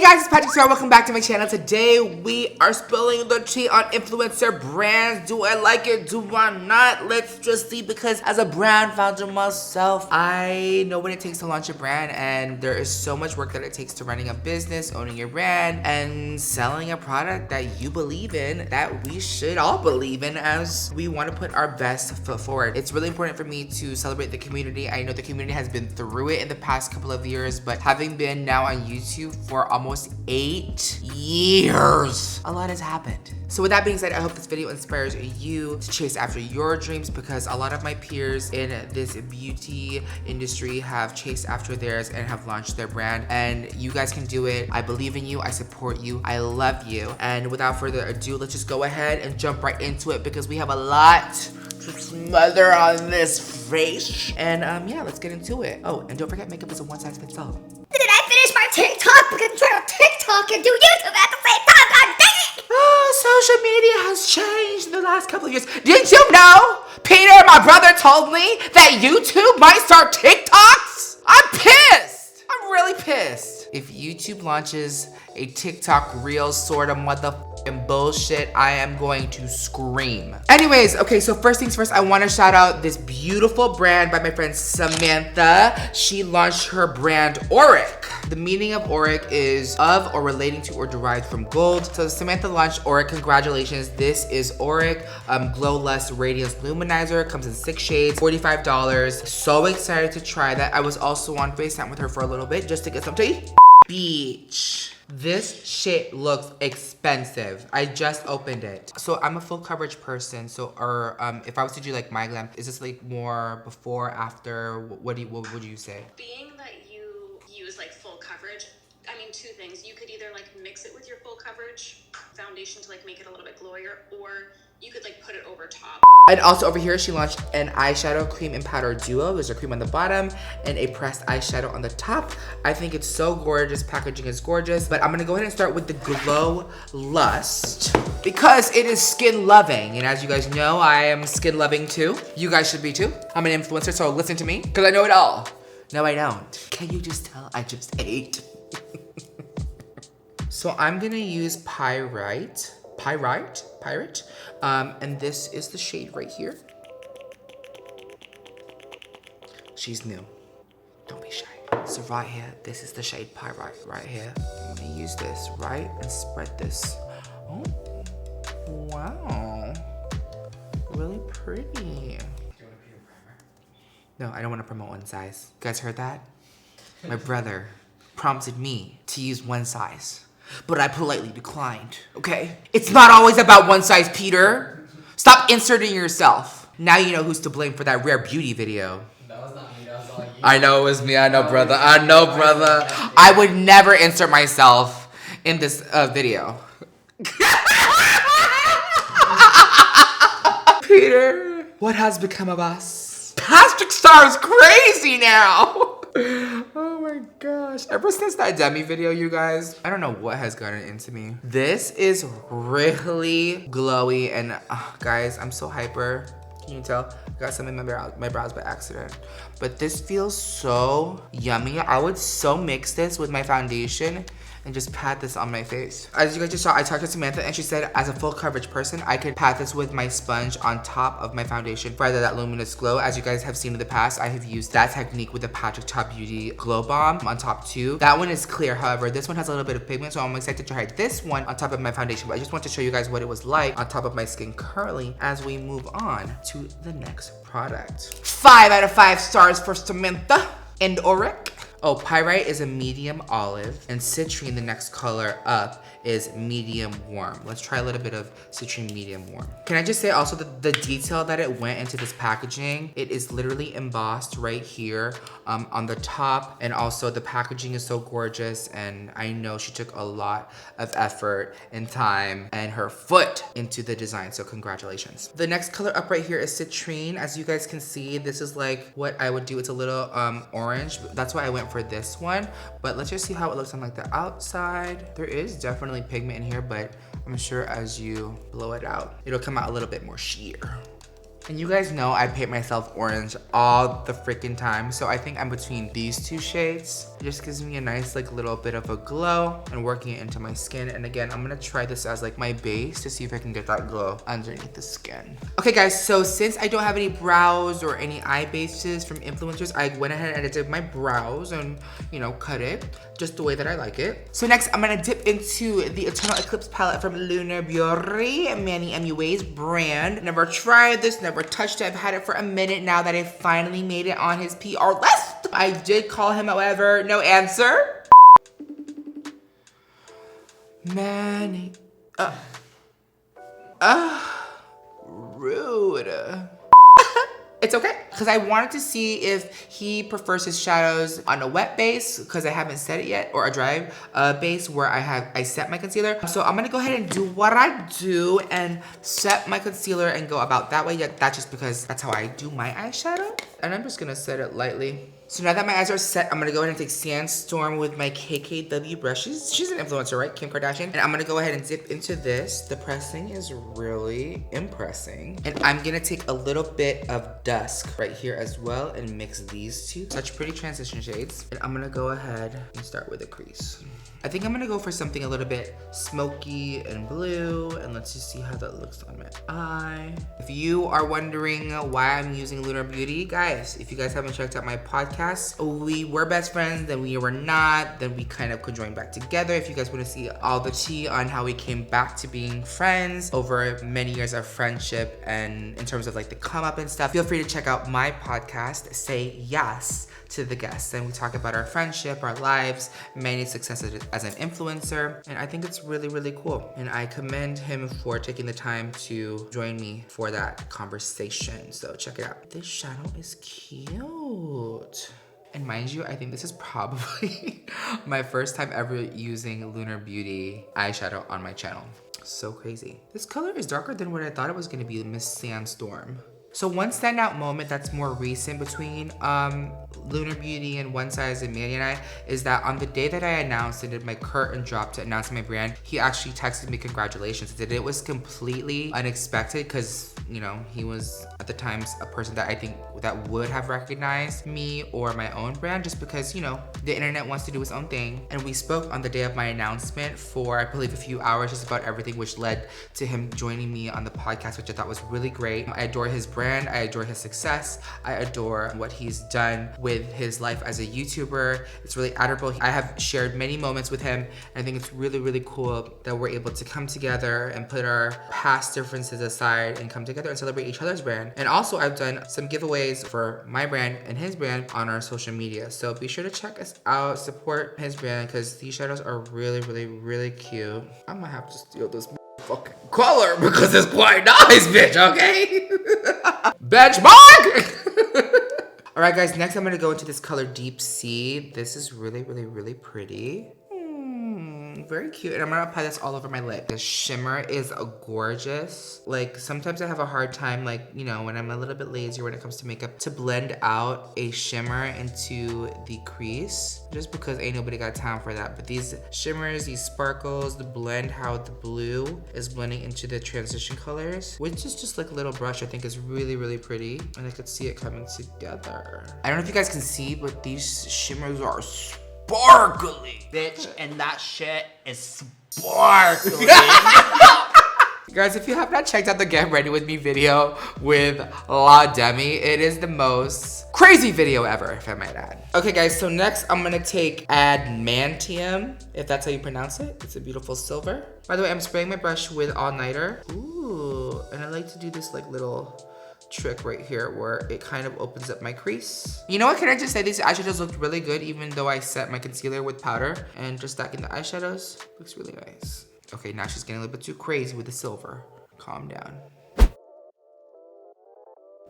Hey guys, it's PatrickStarrr. Welcome back to my channel. Today we are spilling the tea on influencer brands. Do I like it? Do I not? Let's just see, because as a brand founder myself, I know what it takes to launch a brand, and there is so much work that it takes to running a business, owning your brand, and selling a product that you believe in, that we should all believe in, as we want to put our best foot forward. It's really important for me to celebrate the community. I know the community has been through it in the past couple of years, but having been now on YouTube for almost 8 years, a lot has happened. So with that being said, I hope this video inspires you to chase after your dreams, because a lot of my peers in this beauty industry have chased after theirs and have launched their brand, and you guys can do it. I believe in you, I support you, I love you. And without further ado, let's just go ahead and jump right into it, because we have a lot to smother on this face. And yeah, let's get into it. Oh, and don't forget, makeup is a one-size-fits-all. Did I finish my TikTok? Because I'm trying to TikTok and do YouTube at the same time. God dang it! Oh, social media has changed in the last couple of years. Did you know? Peter, my brother, told me that YouTube might start TikToks. I'm pissed. I'm really pissed. If YouTube launches a TikTok reel sort of motherfucking bullshit, I am going to scream. Anyways, okay, so first things first, I want to shout out this beautiful brand by my friend Samantha. She launched her brand Auric. The meaning of Auric is of or relating to or derived from gold. So Samantha launched Auric. Congratulations. This is Auric Glow Lust Radiance Luminizer. Comes in 6 shades, $45. So excited to try that. I was also on FaceTime with her for a little bit just to get some tea. Beach. This shit looks expensive. I just opened it. So I'm a full coverage person. So, if I was to do like my glam, is this like more before, after? What would you say? Being that you use like full coverage, I mean, two things. You could either like mix it with your full coverage foundation to like make it a little bit glowier, or you could like put it over top. And also over here, she launched an eyeshadow cream and powder duo. There's a cream on the bottom and a pressed eyeshadow on the top. I think it's so gorgeous. Packaging is gorgeous. But I'm gonna go ahead and start with the Glow Lust, because it is skin loving. And as you guys know, I am skin loving too. You guys should be too. I'm an influencer, so listen to me, because I know it all. No, I don't. Can you just tell I just ate? So I'm gonna use Pyrite. And this is the shade right here. She's new. Don't be shy. So right here, this is the shade Pyrite right here. I'm gonna use this, right? And spread this. Oh, wow. Really pretty. Do you want a pure primer? No, I don't want to promote one size. You guys heard that? My brother prompted me to use one size, but I politely declined, okay? It's not always about one size, Peter. Stop inserting yourself. Now you know who's to blame for that Rare Beauty video. That was not me, that was all you. I know it was me, I know, brother. I know, brother. I would never insert myself in this video. Peter, what has become of us? PatrickStarrr is crazy now. Oh my gosh. Ever since that Demi video, you guys, I don't know what has gotten into me. This is really glowy, and guys, I'm so hyper. Can you tell? I got some in my brows by accident. But this feels so yummy. I would so mix this with my foundation and just pat this on my face. As you guys just saw, I talked to Samantha and she said as a full coverage person, I could pat this with my sponge on top of my foundation for that luminous glow. As you guys have seen in the past, I have used that technique with the PatrickStarrr Beauty Glow Bomb on top too. That one is clear, however, this one has a little bit of pigment, so I'm excited to try this one on top of my foundation. But I just want to show you guys what it was like on top of my skin currently as we move on to the next product. 5 out of 5 stars for Samantha and Auric. Oh, Pyrite is a medium olive, and Citrine, the next color up, is medium warm. Let's try a little bit of Citrine medium warm. Can I just say also the detail that it went into this packaging, it is literally embossed right here on the top, and also the packaging is so gorgeous, and I know she took a lot of effort and time and her foot into the design, so congratulations. The next color up right here is Citrine. As you guys can see, this is like what I would do. It's a little orange. That's why I went for this one, but let's just see how it looks on like the outside. There is definitely pigment in here, but I'm sure as you blow it out, it'll come out a little bit more sheer. And you guys know I paint myself orange all the freaking time, so I think I'm between these two shades. It just gives me a nice like little bit of a glow and working it into my skin. And again, I'm gonna try this as like my base to see if I can get that glow underneath the skin. Okay guys, so since I don't have any brows or any eye bases from influencers, I went ahead and edited my brows and, you know, cut it just the way that I like it. So next, I'm gonna dip into the Eternal Eclipse palette from Lunar Beauty, Manny MUA's brand. Never tried this, never touched it. I've had it for a minute now that I finally made it on his PR list. I did call him, however, no answer. Manny, rude. It's okay, because I wanted to see if he prefers his shadows on a wet base, because I haven't set it yet, or a dry base where I set my concealer. So I'm gonna go ahead and do what I do and set my concealer and go about that way. Yeah, that's just because that's how I do my eyeshadow. And I'm just gonna set it lightly. So now that my eyes are set, I'm gonna go ahead and take Sandstorm with my KKW brushes. She's an influencer, right? Kim Kardashian. And I'm gonna go ahead and dip into this. The pressing is really impressing. And I'm gonna take a little bit of Dusk right here as well and mix these two. Such pretty transition shades. And I'm gonna go ahead and start with a crease. I think I'm gonna go for something a little bit smoky and blue, and let's just see how that looks on my eye. If you are wondering why I'm using Lunar Beauty, guys, if you guys haven't checked out my podcast, we were best friends, then we were not, then we kind of conjoined back together. If you guys wanna see all the tea on how we came back to being friends over many years of friendship and in terms of like the come up and stuff, feel free to check out my podcast, Say Yes to the Guests. And we talk about our friendship, our lives, many successes as an influencer. And I think it's really, really cool. And I commend him for taking the time to join me for that conversation. So check it out. This shadow is cute. And mind you, I think this is probably my first time ever using Lunar Beauty eyeshadow on my channel. So crazy. This color is darker than what I thought it was gonna be, Miss Sandstorm. So one standout moment that's more recent between Lunar Beauty and One Size and Manny and I is that on the day that I announced and did my curtain drop to announce my brand, he actually texted me congratulations. It was completely unexpected because, you know, he was at the times a person that I think that would have recognized me or my own brand just because, you know, the internet wants to do its own thing. And we spoke on the day of my announcement for, I believe, a few hours just about everything, which led to him joining me on the podcast, which I thought was really great. I adore his brand, I adore his success, I adore what he's done with his life as a YouTuber. It's really admirable. I have shared many moments with him, and I think it's really, really cool that we're able to come together and put our past differences aside and come together and celebrate each other's brand. And also, I've done some giveaways for my brand and his brand on our social media. So be sure to check us out, support his brand, because these shadows are really, really, really cute. I might have to steal this fucking color because it's quite nice, bitch, okay? Benchmark! All right, guys, next I'm gonna go into this color Deep Sea. This is really, really, really pretty. Very cute. And I'm gonna apply this all over my lip. The shimmer is gorgeous. Like, sometimes I have a hard time, like, you know, when I'm a little bit lazy when it comes to makeup, to blend out a shimmer into the crease, just because ain't nobody got time for that. But these shimmers, these sparkles, the blend, how the blue is blending into the transition colors, which is just like a little brush, I think is really, really pretty. And I could see it coming together. I don't know if you guys can see, but these shimmers are sparkly. Bitch, and that shit is sparkly. Guys, if you have not checked out the Get Ready With Me video with La Demi, it is the most crazy video ever, if I might add. Okay guys, so next I'm gonna take Adamantium, if that's how you pronounce it. It's a beautiful silver. By the way, I'm spraying my brush with All Nighter. Ooh, and I like to do this like little trick right here where it kind of opens up my crease. You know what, can I just say these eyeshadows looked really good even though I set my concealer with powder, and just stacking the eyeshadows looks really nice. Okay, now she's getting a little bit too crazy with the silver. Calm down.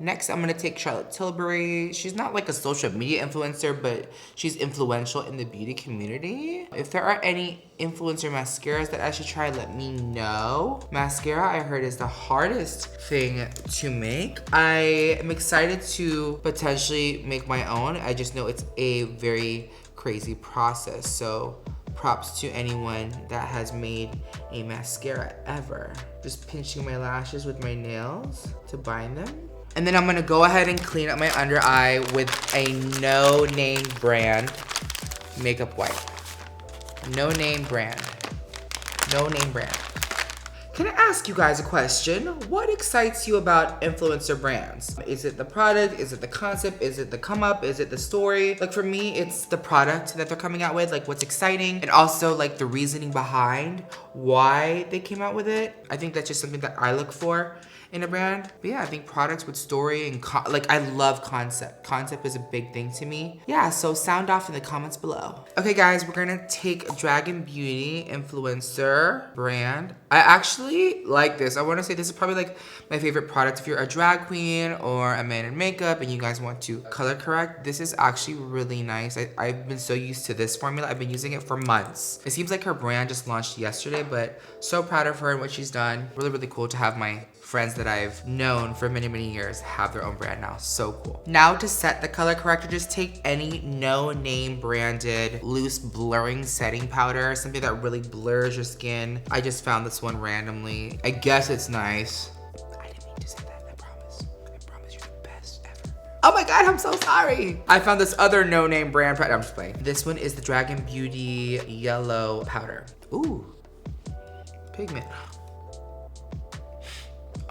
Next, I'm gonna take Charlotte Tilbury. She's not like a social media influencer, but she's influential in the beauty community. If there are any influencer mascaras that I should try, let me know. Mascara, I heard, is the hardest thing to make. I am excited to potentially make my own. I just know it's a very crazy process. So props to anyone that has made a mascara ever. Just pinching my lashes with my nails to bind them. And then I'm gonna go ahead and clean up my under eye with a no-name brand. makeup wipe. No name brand. No name brand. Can I ask you guys a question? What excites you about influencer brands? Is it the product? Is it the concept? Is it the come up? Is it the story? Like for me, it's the product that they're coming out with, like what's exciting, and also like the reasoning behind why they came out with it. I think that's just something that I look for in a brand. But yeah, I think products with story and like I love concept. Concept is a big thing to me. Yeah, so sound off in the comments below. Okay guys, we're gonna take Dragon Beauty influencer brand. I actually like this. I wanna say this is probably like my favorite product if you're a drag queen or a man in makeup and you guys want to color correct. This is actually really nice. I've been so used to this formula. I've been using it for months. It seems like her brand just launched yesterday, but so proud of her and what she's done. Really, really cool to have my friends that I've known for many, many years have their own brand now. So cool. Now to set the color corrector, just take any no name branded loose blurring setting powder, something that really blurs your skin. I just found this one randomly. I guess it's nice. I didn't mean to say that, I promise. I promise you're the best ever. Oh my God, I'm so sorry. I found this other no name brand product. I'm just playing. This one is the Dragon Beauty yellow powder. Ooh, pigment.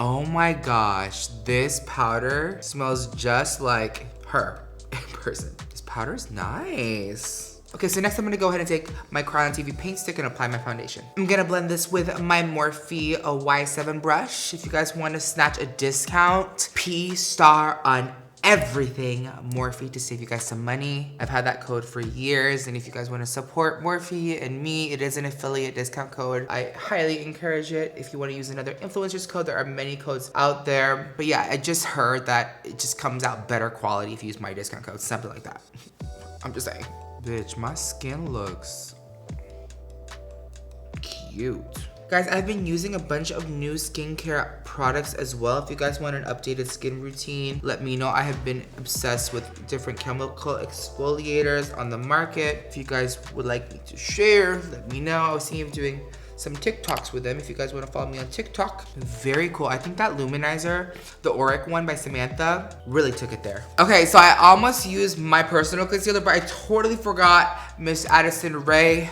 Oh my gosh, this powder smells just like her in person. This powder is nice. Okay, so next I'm gonna go ahead and take my Crayon TV paint stick and apply my foundation. I'm gonna blend this with my Morphe Y7 brush. If you guys wanna snatch a discount, PSTARRR on everything Morphe to save you guys some money. I've had that code for years, and if you guys want to support Morphe and me, it is an affiliate discount code. I highly encourage it. If you want to use another influencer's code, there are many codes out there. But yeah, I just heard that it just comes out better quality if you use my discount code, something like that. I'm just saying. Bitch, my skin looks cute. Guys, I've been using a bunch of new skincare products as well. If you guys want an updated skin routine, let me know. I have been obsessed with different chemical exfoliators on the market. If you guys would like me to share, let me know. I was thinking of doing some TikToks with them if you guys want to follow me on TikTok. Very cool. I think that luminizer, the Auric one by Samantha, really took it there. Okay, so I almost used my personal concealer, but I totally forgot Miss Addison Rae,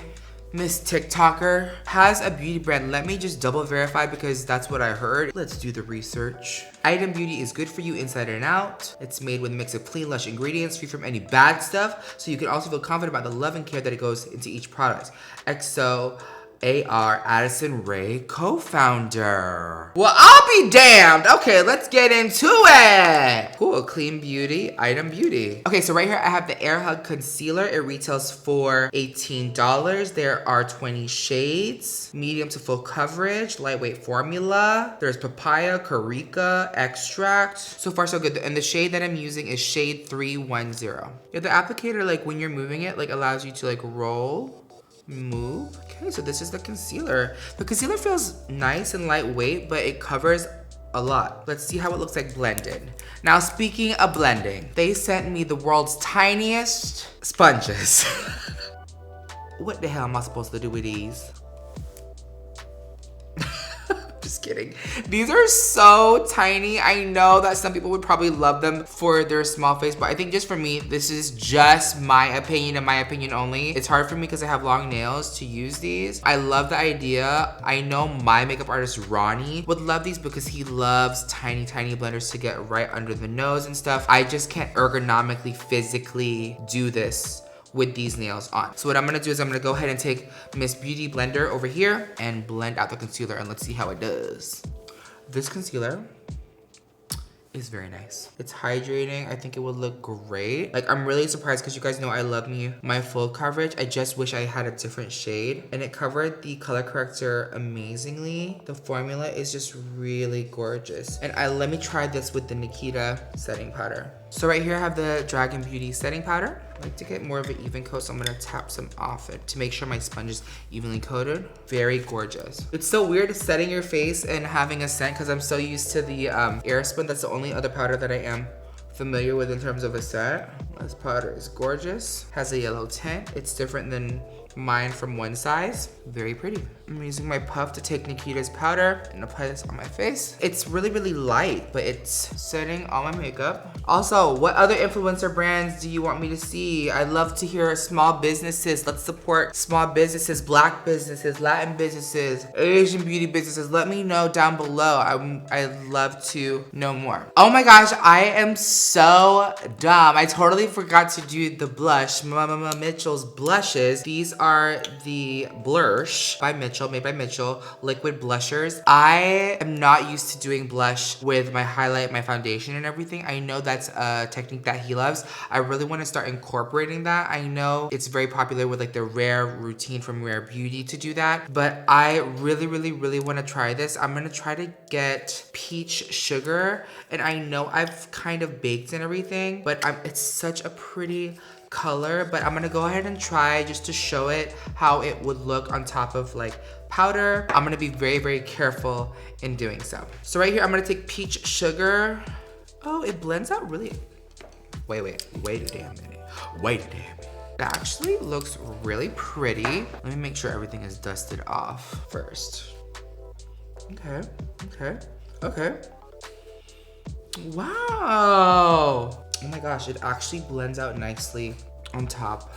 Miss TikToker, has a beauty brand. Let me just double verify because that's what I heard. Let's do the research. Item Beauty is good for you inside and out. It's made with a mix of clean, lush ingredients, free from any bad stuff. So you can also feel confident about the love and care that it goes into each product. XO AR Addison Rae co-founder. Well, I'll be damned. Okay, let's get into it. Cool, Clean Beauty, Item Beauty. Okay, so right here I have the Air Hug Concealer. It retails for $18. There are 20 shades, medium to full coverage, lightweight formula. There's papaya, corica, extract. So far so good. And the shade that I'm using is shade 310. Yeah, the applicator, like when you're moving it, like allows you to like roll, move. Okay, so this is the concealer. The concealer feels nice and lightweight, but it covers a lot. Let's see how it looks like blended. Now, speaking of blending, they sent me the world's tiniest sponges. What the hell am I supposed to do with these? Just kidding. These are so tiny. I know that some people would probably love them for their small face, but I think just for me, this is just my opinion and my opinion only. It's hard for me because I have long nails to use these. I love the idea. I know my makeup artist, Ronnie, would love these because he loves tiny, tiny blenders to get right under the nose and stuff. I just can't ergonomically, physically do this with these nails on. So what I'm gonna do is I'm gonna go ahead and take Miss Beauty Blender over here and blend out the concealer, and let's see how it does. This concealer is very nice. It's hydrating. I think it would look great. Like, I'm really surprised because you guys know I love me my full coverage. I just wish I had a different shade, and it covered the color corrector amazingly. The formula is just really gorgeous. And let me try this with the Nikita setting powder. So right here I have the Dragon Beauty setting powder. I like to get more of an even coat, so I'm gonna tap some off it to make sure my sponge is evenly coated. Very gorgeous. It's so weird setting your face and having a scent because I'm so used to the Airspun. That's the only other powder that I am familiar with in terms of a scent. This powder is gorgeous. Has a yellow tint. It's different than mine from One Size. Very pretty. I'm using my puff to take Nikita's powder and apply this on my face. It's really, really light, but it's setting all my makeup. Also, what other influencer brands do you want me to see? I'd love to hear small businesses. Let's support small businesses, Black businesses, Latin businesses, Asian beauty businesses. Let me know down below. I'd love to know more. Oh my gosh, I am so dumb. I totally forgot to do the blush. Mama Mitchell's blushes. These are the Blush by Mitchell, made by Mitchell, liquid blushers. I am not used to doing blush with my highlight, my foundation and everything. I know that's a technique that he loves. I really want to start incorporating that. I know it's very popular with like the Rare routine from Rare Beauty to do that, but I really, really, really want to try this. I'm gonna try to get peach sugar, and I know I've kind of baked and everything, but it's such a pretty color, but I'm gonna go ahead and try just to show it how it would look on top of like powder. I'm gonna be very, very careful in doing so. So right here, I'm gonna take peach sugar. Oh, it blends out really. Wait a damn minute. Wait a damn minute. It actually looks really pretty. Let me make sure everything is dusted off first. Okay. Wow. Oh my gosh, it actually blends out nicely on top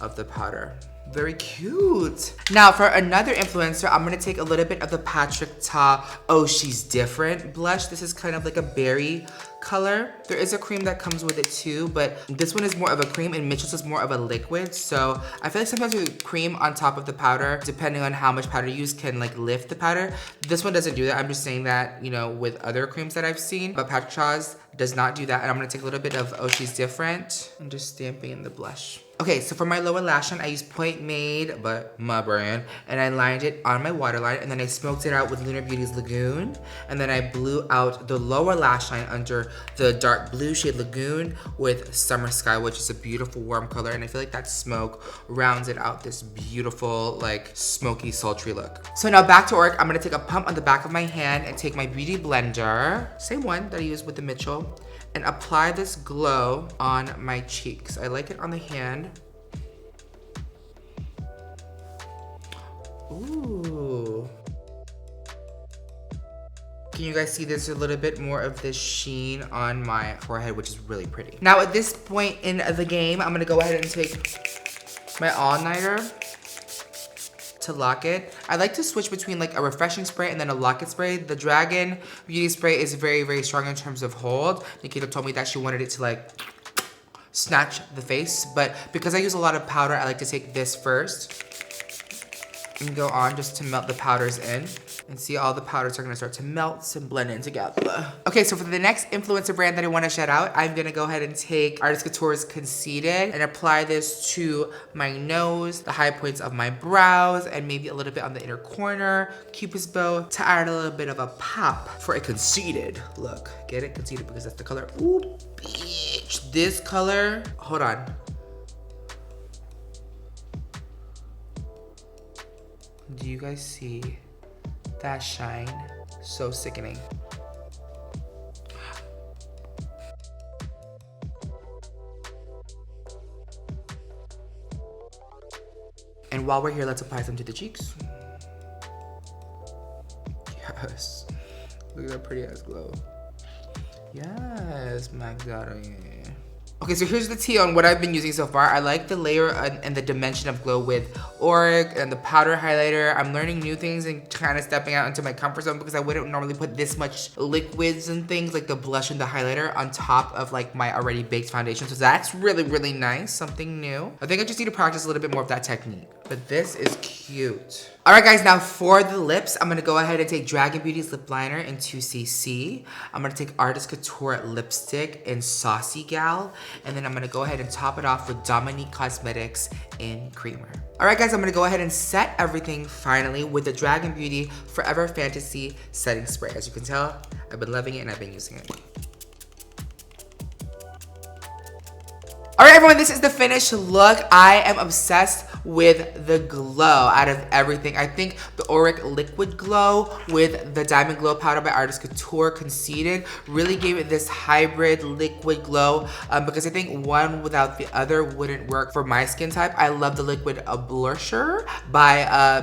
of the powder. Very cute. Now for another influencer, I'm gonna take a little bit of the PatrickStarrr Oh She's Different blush. This is kind of like a berry color. There is a cream that comes with it too, but this one is more of a cream and Mitchell's is more of a liquid. So I feel like sometimes with cream on top of the powder, depending on how much powder you use, can like lift the powder. This one doesn't do that. I'm just saying that, you know, with other creams that I've seen, but PatrickStarrr's does not do that. And I'm gonna take a little bit of Oh She's Different and just stamping in the blush. Okay, so for my lower lash line, I used Point Made, but my brand, and I lined it on my waterline, and then I smoked it out with Lunar Beauty's Lagoon, and then I blew out the lower lash line under the dark blue shade Lagoon with Summer Sky, which is a beautiful warm color, and I feel like that smoke rounds it out this beautiful, like, smoky, sultry look. So now back to Auric, I'm gonna take a pump on the back of my hand and take my beauty blender, same one that I used with the Mitchell, and apply this glow on my cheeks. I like it on the hand. Ooh. Can you guys see there's a little bit more of this sheen on my forehead, which is really pretty. Now at this point in the game, I'm gonna go ahead and take my all-nighter to lock it. I like to switch between like a refreshing spray and then a lock it spray. The Dragon Beauty spray is very, very strong in terms of hold. Nikita told me that she wanted it to like snatch the face, but because I use a lot of powder, I like to take this first and go on just to melt the powders in. And see, all the powders are gonna start to melt and blend in together. Okay, so for the next influencer brand that I wanna shout out, I'm gonna go ahead and take Artist Couture's Conceited and apply this to my nose, the high points of my brows, and maybe a little bit on the inner corner, Cupid's bow, to add a little bit of a pop for a conceited look. Get it? Conceited, because that's the color. Ooh, bitch. This color, hold on. Do you guys see that shine? So sickening. And while we're here, let's apply some to the cheeks. Yes. Look at that pretty ass glow. Yes, Magdalene. Okay, so here's the tea on what I've been using so far. I like the layer and the dimension of glow with Auric and the powder highlighter. I'm learning new things and kind of stepping out into my comfort zone because I wouldn't normally put this much liquids and things like the blush and the highlighter on top of like my already baked foundation. So that's really, really nice, something new. I think I just need to practice a little bit more of that technique, but this is cute. All right, guys, now for the lips, I'm gonna go ahead and take Dragon Beauty's lip liner in 2cc. I'm gonna take Artist Couture lipstick in Saucy Gal, and then I'm gonna go ahead and top it off with Dominique Cosmetics in Creamer. All right, guys, I'm gonna go ahead and set everything finally with the Dragon Beauty Forever Fantasy Setting Spray. As you can tell, I've been loving it and I've been using it. All right, everyone, this is the finished look. I am obsessed with the glow out of everything. I think the Auric Liquid Glow with the Diamond Glow Powder by Artist Couture Conceited really gave it this hybrid liquid glow because I think one without the other wouldn't work for my skin type. I love the Liquid Blusher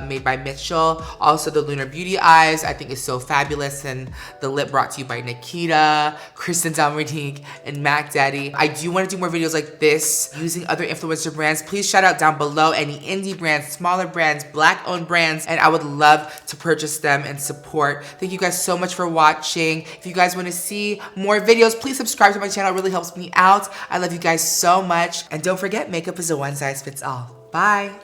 made by Mitchell. Also the Lunar Beauty eyes I think is so fabulous, and the lip brought to you by Nikita, Kristen Dominique, and Mac Daddy. I do want to do more videos like this using other influencer brands. Please shout out down below any indie brands, smaller brands, black owned brands, and I would love to purchase them and support. Thank you guys so much for watching. If you guys want to see more videos, please subscribe to my channel. It really helps me out. I love you guys so much. And don't forget, makeup is a one size fits all. Bye.